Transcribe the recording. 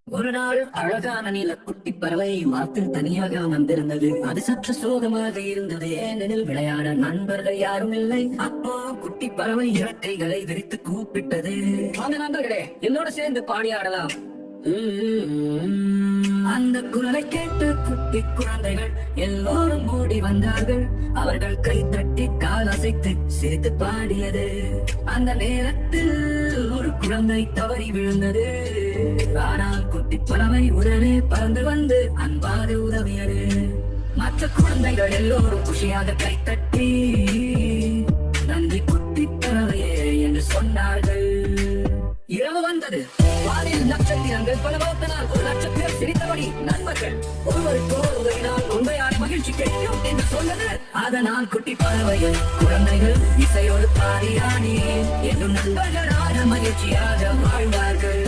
ஒரு நாள் அழகான நீல குட்டி பறவை மாத்தில் தனியாக வந்திருந்தது. அது சற்று சோகமாக இருந்தது, ஏனெனில் விளையாட நண்பர்கள் யாரும் இல்லை. அப்போ குட்டி பறவை இறக்கைகளை விரித்து கூப்பிட்டது. அந்த நண்பர்களே, என்னோட சேர்ந்து பாடியாடலாம். அந்த குரலை கேட்டு குட்டி குழந்தைகள் எல்லோரும் ஓடி வந்தார்கள். அவர்கள் கை தட்டி கால் அசைத்து சேர்த்து பாடியது. அந்த நேரத்தில் ஒரு குழந்தை தவறி விழுந்தது. ஆனால் குட்டி பறவை உடனே பறந்து வந்து அன்பாக உதவியது. மற்ற குழந்தைகள் எல்லோரும் குஷியாக கை தட்டி நன்றி குட்டி பறவையே என்று சொன்னார்கள். இரவு வந்தது. வானில் நட்சத்திரங்கள் பல வளர்த்தனால் ஒரு நட்சத்திரம் சிரித்தபடி நண்பர்கள் ஒருவருக்கோர் உதவினால் உண்மையான மகிழ்ச்சி கிடைக்கும் என்று சொன்னது. அதனால் குட்டி பறவைகள் குழந்தைகள் இசையோடு பாடியானே என்றும் நண்பர்களாக மகிழ்ச்சியாக வாழ்ந்தார்கள்.